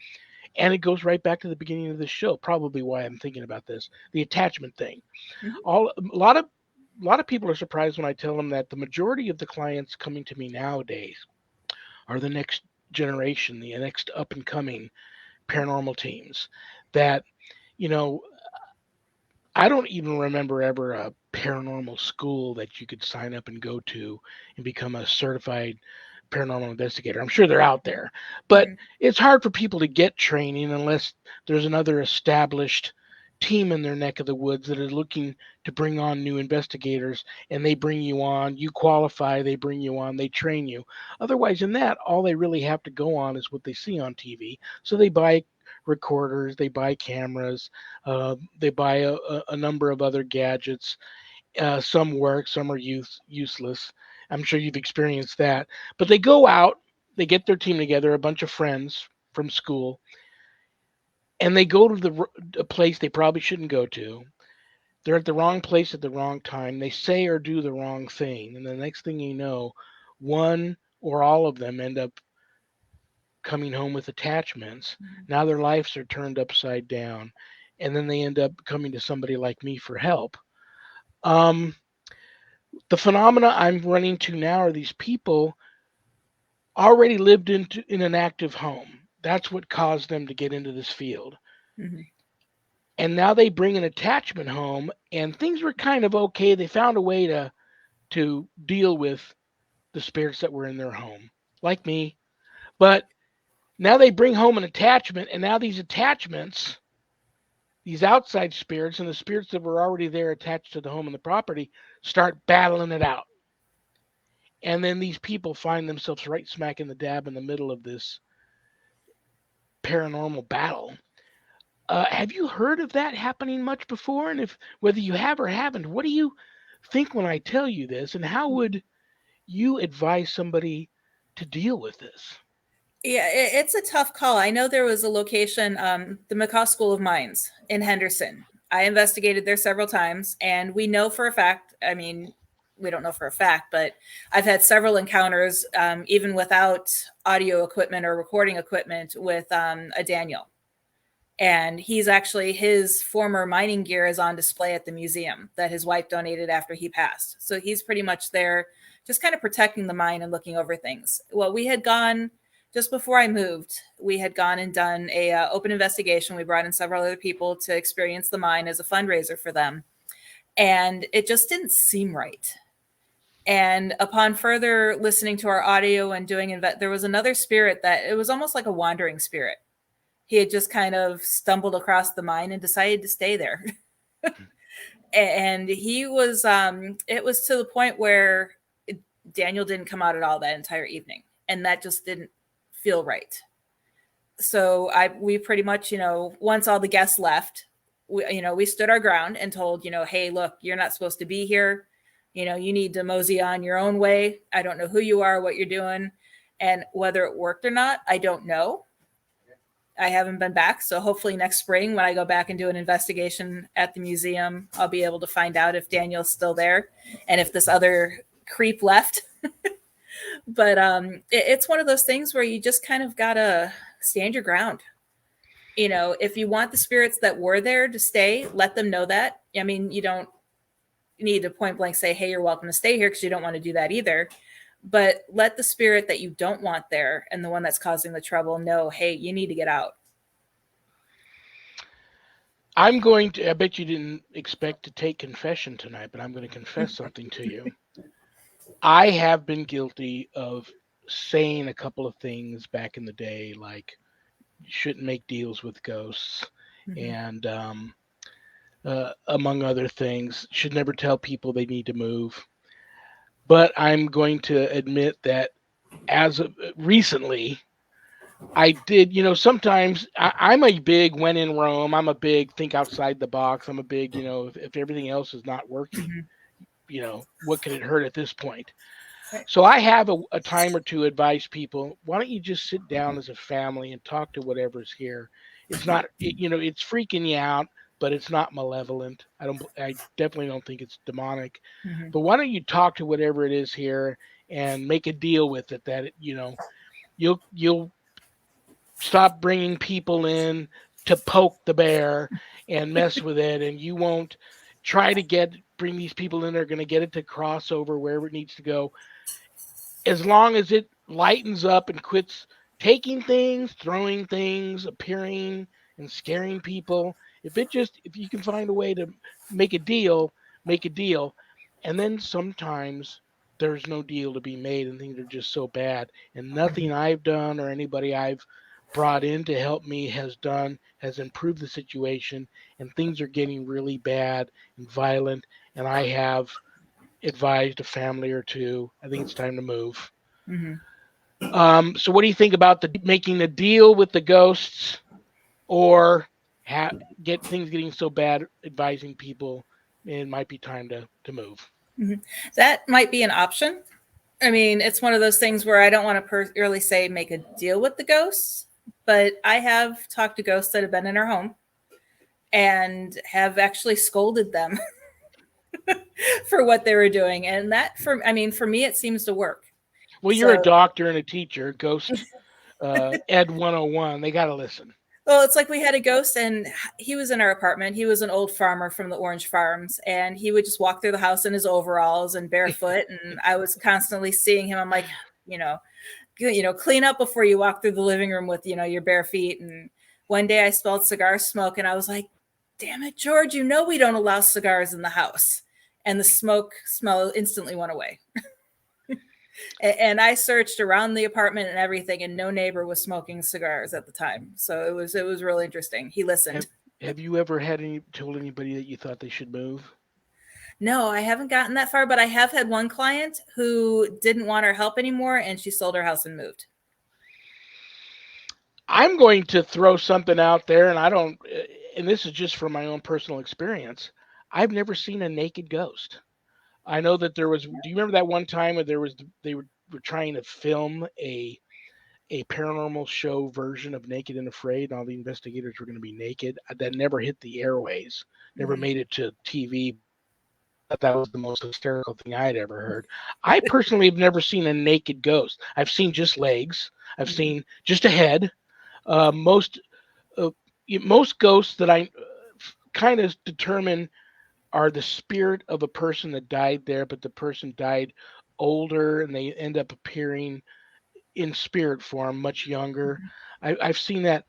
And it goes right back to the beginning of the show, probably why I'm thinking about this, the attachment thing. Mhm. A lot of people are surprised when I tell them that the majority of the clients coming to me nowadays are the next generation, the next up and coming paranormal teams that, you know, I don't even remember ever a paranormal school that you could sign up and go to and become a certified paranormal investigator. I'm sure they're out there, but Mhm. it's hard for people to get training unless there's another established team in their neck of the woods that are looking to bring on new investigators, and they bring you on, you qualify, they bring you on, they train you. Otherwise, in that, all they really have to go on is what they see on TV. So they buy recorders, they buy cameras, they buy a number of other gadgets. Some work, some are useless. I'm sure you've experienced that. But they go out, they get their team together, a bunch of friends from school, and they go to a place they probably shouldn't go to. They're at the wrong place at the wrong time. They say or do the wrong thing. And the next thing you know, one or all of them end up coming home with attachments. Now their lives are turned upside down. And then they end up coming to somebody like me for help. Um, the phenomena I'm running to now are these people already lived in an active home. That's what caused them to get into this field. Mhm. And now they bring an attachment home, and things were kind of okay. They found a way to deal with the spirits that were in their home, like me. But now they bring home an attachment, and now these attachments, these outside spirits, and the spirits that were already there attached to the home and the property, start battling it out. And then these people find themselves right smack in the dab in the middle of this paranormal battle. Have you heard of that happening much before? And if whether you have or haven't, what do you think when I tell you this? And how would you advise somebody to deal with this? Yeah, it's a tough call. I know there was a location, the McCaw School of Mines in Henderson. I investigated there several times, and we know for a fact. I mean, we don't know for a fact, but I've had several encounters, even without audio equipment or recording equipment, with a Daniel. And he's actually, his former mining gear is on display at the museum that his wife donated after he passed. So he's pretty much there, just kind of protecting the mine and looking over things. Well, we had gone. just before I moved, we had gone and done a open investigation. We brought in several other people to experience the mine as a fundraiser for them, and it just didn't seem right. And upon further listening to our audio and there was another spirit that it was almost like a wandering spirit. He had just kind of stumbled across the mine and decided to stay there. And he was, it was to the point where Daniel didn't come out at all that entire evening. And that just didn't feel right. So we pretty much, once all the guests left, we stood our ground and told, hey, look, you're not supposed to be here. You need to mosey on your own way. I don't know who you are, what you're doing. And whether it worked or not, I don't know. I haven't been back. So hopefully next spring, when I go back and do an investigation at the museum, I'll be able to find out if Daniel's still there and if this other creep left. But it's one of those things where you just kind of got to stand your ground. If you want the spirits that were there to stay, let them know that. I mean, you don't need to point blank say, hey, you're welcome to stay here, because you don't want to do that either. But let the spirit that you don't want there and the one that's causing the trouble know, hey, you need to get out. I bet you didn't expect to take confession tonight, but I'm going to confess something to you. I have been guilty of saying a couple of things back in the day, like you shouldn't make deals with ghosts, and among other things, should never tell people they need to move. But I'm going to admit that as of recently, I did, sometimes I'm a big when in Rome. I'm a big think outside the box. I'm a big, if everything else is not working, what could it hurt at this point? Right. So I have a time or two advise people, why don't you just sit down as a family and talk to whatever's here? It's not, it's freaking you out, but it's not malevolent. I definitely don't think it's demonic. But why don't you talk to whatever it is here and make a deal with it that, you'll stop bringing people in to poke the bear and mess with it, and you won't try to bring these people in that are going to get it to cross over wherever it needs to go, as long as it lightens up and quits taking things, throwing things, appearing and scaring people. If you can find a way to make a deal, make a deal. And then sometimes there's no deal to be made and things are just so bad, and nothing I've done or anybody I've brought in to help me has improved the situation, and things are getting really bad and violent, and I have advised a family or two, I think it's time to move. So what do you think about making a deal with the ghosts, or get things getting so bad, advising people it might be time to move? That might be an option. I mean, it's one of those things where I don't want to really say make a deal with the ghosts, but I have talked to ghosts that have been in our home and have actually scolded them for what they were doing. And for me, it seems to work. Well, you're a doctor and a teacher, Ghost Ed 101. They got to listen. Well, it's like we had a ghost, and he was in our apartment. He was an old farmer from the Orange Farms, and he would just walk through the house in his overalls and barefoot. And I was constantly seeing him. I'm like, clean up before you walk through the living room with, your bare feet. And one day I smelled cigar smoke, and I was like, damn it, George, we don't allow cigars in the house. And the smoke smell instantly went away. And I searched around the apartment and everything, and no neighbor was smoking cigars at the time. So it was really interesting. He listened. Have you ever told anybody that you thought they should move? No, I haven't gotten that far, but I have had one client who didn't want our help anymore, and she sold her house and moved. I'm going to throw something out there, and this is just from my own personal experience. I've never seen a naked ghost. I know that do you remember that one time where they were trying to film a paranormal show version of Naked and Afraid, and all the investigators were going to be naked? That never hit the airways, never made it to TV. That was the most hysterical thing I had ever heard. I personally have never seen a naked ghost. I've seen just legs. I've seen just a head. Most ghosts that I kind of determine are the spirit of a person that died there, but the person died older, and they end up appearing in spirit form, much younger. I've seen that.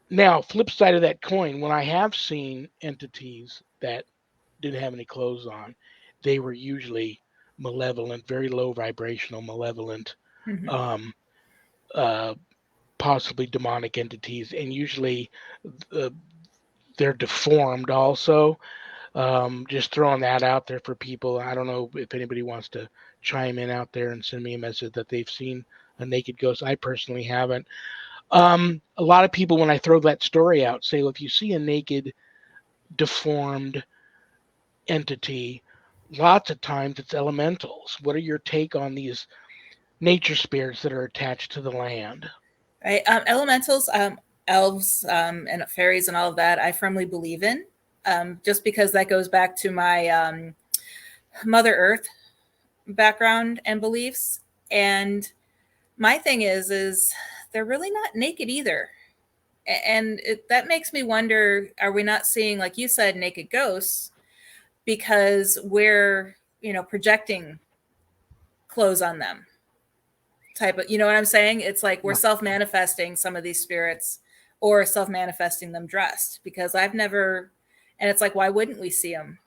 Now, flip side of that coin, when I have seen entities that didn't have any clothes on, they were usually malevolent, very low vibrational, malevolent, Mm-hmm. um, uh, possibly demonic entities, and usually uh, they're deformed also. Just throwing that out there for people. I don't know if anybody wants to chime in out there and send me a message that they've seen a naked ghost. I personally haven't. A lot of people, when I throw that story out, say, well, if you see a naked, deformed entity, lots of times it's elementals. What are your take on these nature spirits that are attached to the land? Right. Elementals, elves, and fairies, and all of that, I firmly believe in. Just because that goes back to my Mother Earth background and beliefs. And my thing is they're really not naked either. And that makes me wonder: are we not seeing, like you said, naked ghosts because we're projecting clothes on them? Type of, you know what I'm saying? It's like we're Yeah. self-manifesting some of these spirits, or self-manifesting them dressed, because I've never. And it's like, why wouldn't we see them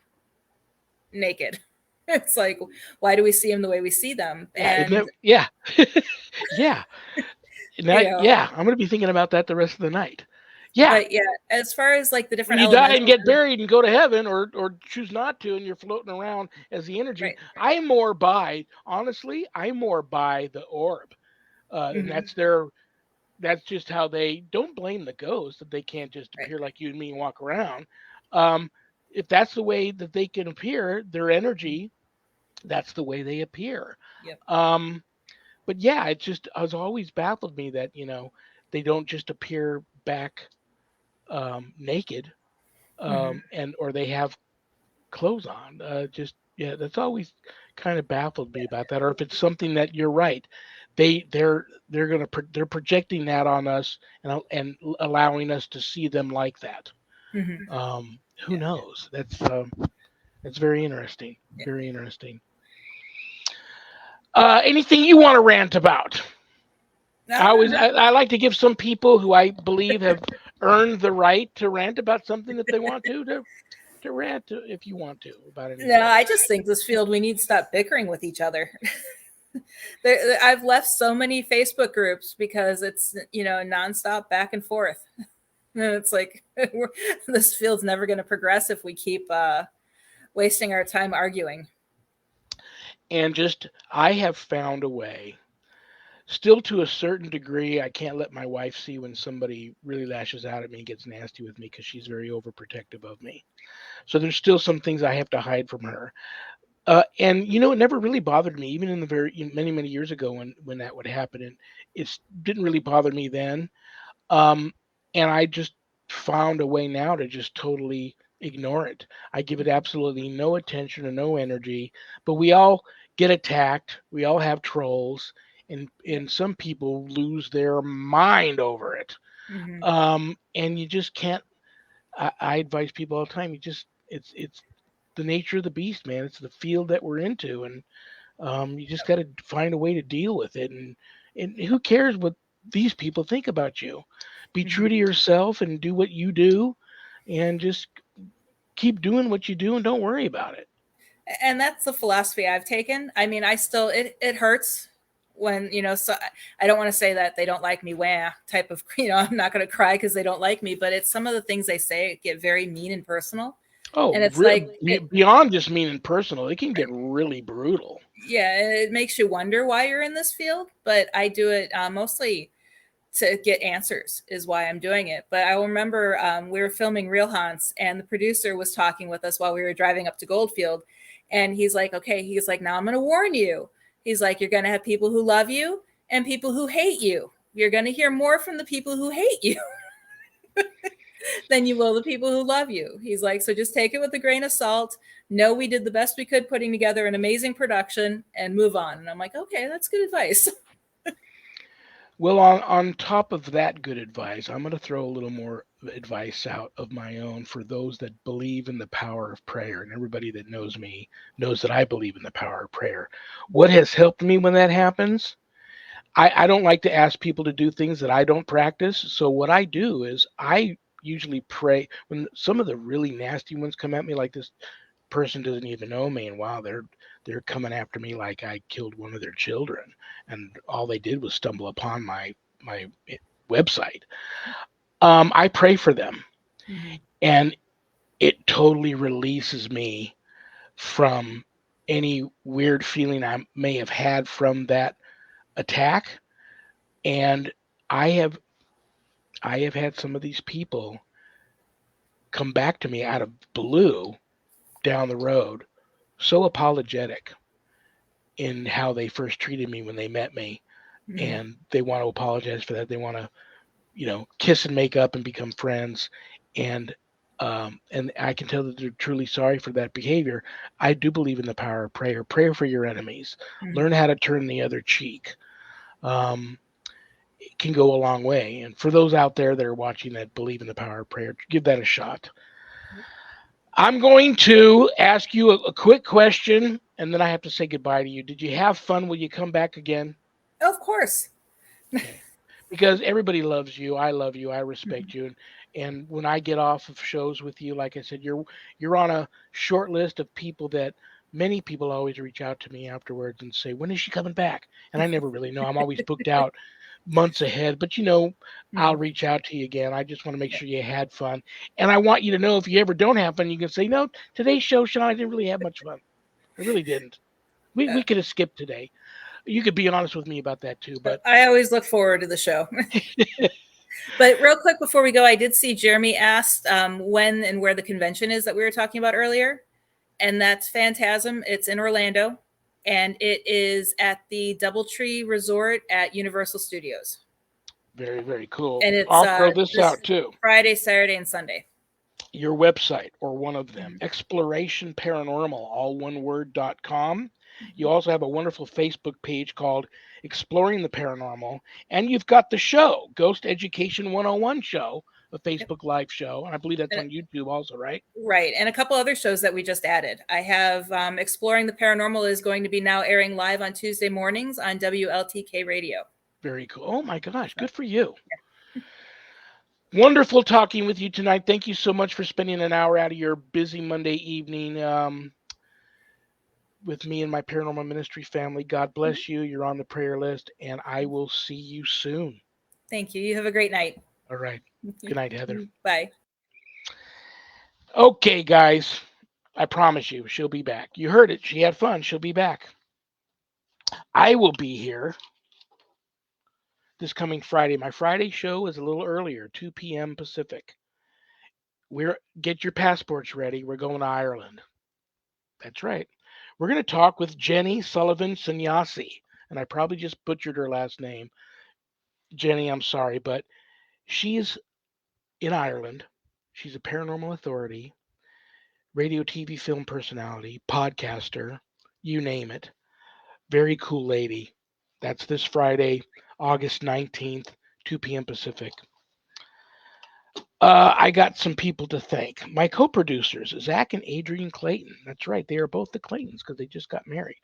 naked? It's like, why do we see them the way we see them? Yeah, isn't And it? Yeah, yeah. you Now, know yeah, I'm gonna be thinking about that the rest of the night. Yeah, but yeah, as far as like the when different you die and elementals, get buried and go to heaven, or choose not to, and you're floating around as the energy, right. I'm more by, honestly, I'm more by the orb, and Hmm. that's just how they, don't blame the ghost that they can't just Right. appear like you and me and walk around. Um, if that's the way that they can appear, their energy, that's the way they appear. Yep. Um, but yeah, it just has always baffled me that they don't just appear back naked, Hmm. and or they have clothes on. Just yeah, that's always kind of baffled me about that. Or if it's something that you're right, they're projecting that on us, and allowing us to see them like that. Hmm. Who knows? That's very interesting. Yeah. Very interesting. Anything you want to rant about? I like to give some people who I believe have earned the right to rant about something that they want to rant if you want to about No, anything. I just think this field, we need to stop bickering with each other. I've left so many Facebook groups because it's nonstop back and forth. And it's like this field's never going to progress if we keep wasting our time arguing. And just I have found a way, still to a certain degree. I can't let my wife see when somebody really lashes out at me and gets nasty with me because she's very overprotective of me. So there's still some things I have to hide from her. And it never really bothered me, even in the many years ago when that would happen, and it didn't really bother me then. Um, and I just found a way now to just totally ignore it. I give it absolutely no attention or no energy. But we all get attacked. We all have trolls, Yep. and some people lose their mind over it. Hmm. And you just can't. I advise people all the time. It's the nature of the beast, man. It's the field that we're into, and you just got to find a way to deal with it. And who cares what these people think about you? Be true to Hmm. yourself and do what you do, and just keep doing what you do and don't worry about it. And that's the philosophy I've taken. I mean, I still, it hurts when, so I don't want to say that they don't like me, wah, type of, I'm not going to cry because they don't like me, but it's some of the things they say get very mean and personal. Oh, And it's like, beyond just mean and personal, it can get really brutal. yeah, it makes you wonder why you're in this field. But I do it mostly to get answers, is why I'm doing it. But I remember we were filming Real Haunts, and the producer was talking with us while we were driving up to Goldfield. And he's like, okay, he's like, now I'm going to warn you. He's like, you're going to have people who love you and people who hate you. You're going to hear more from the people who hate you than you will the people who love you. He's like, so just take it with a grain of salt. Know we did the best we could putting together an amazing production, and move on. And I'm like, okay, that's good advice. Well, on top of that good advice, I'm going to throw a little more advice out of my own for those that believe in the power of prayer. And everybody that knows me knows that I believe in the power of prayer. What has helped me when that happens? I don't like to ask people to do things that I don't practice. So what I do is I usually pray when some of the really nasty ones come at me, like this person doesn't even know me, and wow, they're coming after me like I killed one of their children, and all they did was stumble upon my website. I pray for them, Mhm. and it totally releases me from any weird feeling I may have had from that attack. And I have I have had some of these people come back to me out of blue down the road, so apologetic in how they first treated me when they met me, Mhm. and they want to apologize for that. They want to, kiss and make up and become friends, and and I can tell that they're truly sorry for that behavior. I do believe in the power of prayer. Prayer for your enemies. Mhm. Learn how to turn the other cheek. Um, it can go a long way. And for those out there that are watching that believe in the power of prayer, give that a shot. I'm going to ask you a quick question, and then I have to say goodbye to you. Did you have fun? Will you come back again? Of course. Okay. Because everybody loves you. I love you. I respect Mhm. you. And when I get off of shows with you, like I said, you're on a short list of people that many people always reach out to me afterwards and say, "When is she coming back?" And I never really know. I'm always booked out months ahead, but I'll Mhm. reach out to you again. I just want to make Yeah. sure you had fun. And I want you to know if you ever don't have fun, you can say, "No, today's show, Shawn, I didn't really have much fun. I really didn't. We Uh, could have skipped today." You could be honest with me about that too, but I always look forward to the show. But real quick before we go, I did see Jeremy asked when and where the convention is that we were talking about earlier, and that's Phantasm. It's in Orlando, and it is at the DoubleTree Resort at Universal Studios, very, very cool. and it's I'll throw this this out too. Friday, Saturday, and Sunday. Your website or one of them, Mhm. Exploration Paranormal, all one word.com. You Mhm. also have a wonderful Facebook page called Exploring the Paranormal. And you've got the show, Ghost Education 101 show, a Yep. Facebook Live show. And I believe that's And on YouTube also, right? right, and a couple other shows that we just added. I have Exploring the Paranormal is going to be now airing live on Tuesday mornings on WLTK Radio. Very cool. Oh my gosh, So, good for you. Wonderful talking with you tonight. Thank you so much for spending an hour out of your busy Monday evening with me and my paranormal ministry family. God mhm. bless you. You're on the prayer list, and I will see you soon. Thank you. You have a great night. All right. Good night, Heather. Bye. Okay, guys. I promise you, she'll be back. You heard it. She had fun. She'll be back. I will be here this coming Friday. My Friday show is a little earlier, 2 p.m. Pacific. We're Get your passports ready. We're going to Ireland. That's right. We're going to talk with Jenny Sullivan Sannyasi, and I probably just butchered her last name. Jenny, I'm sorry, but she's in Ireland. She's a paranormal authority, radio, TV, film personality, podcaster, you name it. Very cool lady. That's this Friday, August 19th, 2 p.m. Pacific. I got some people to thank. My co producers, Zach and Adrian Clayton. That's right, they are both the Claytons because they just got married.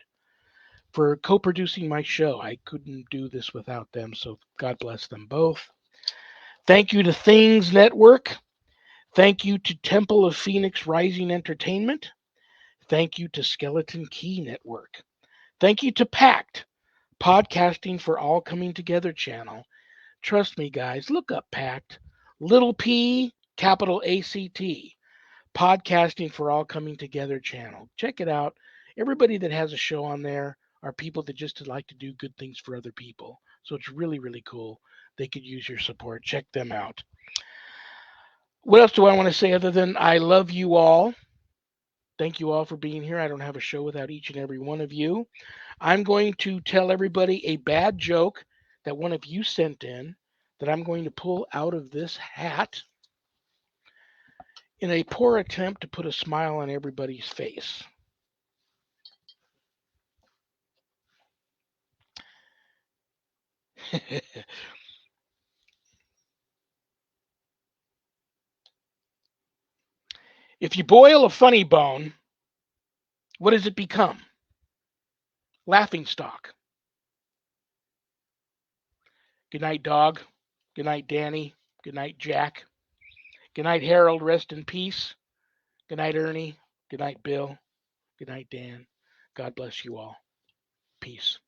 For co producing my show, I couldn't do this without them, so God bless them both. Thank you to Things Network. Thank you to Temple of Phoenix Rising Entertainment. Thank you to Skeleton Key Network. Thank you to Pact, Podcasting for All Coming Together channel. Trust me, guys, look up Pact. Little P, capital ACT. Podcasting for All Coming Together channel. Check it out. Everybody that has a show on there are people that just like to do good things for other people. So it's really, really cool. They could use your support. Check them out. What else do I want to say other than I love you all? Thank you all for being here. I don't have a show without each and every one of you. I'm going to tell everybody a bad joke that one of you sent in that I'm going to pull out of this hat in a poor attempt to put a smile on everybody's face. If you boil a funny bone, what does it become? Laughing stock. Good night, Dog. Good night, Danny. Good night, Jack. Good night, Harold. Rest in peace. Good night, Ernie. Good night, Bill. Good night, Dan. God bless you all. Peace.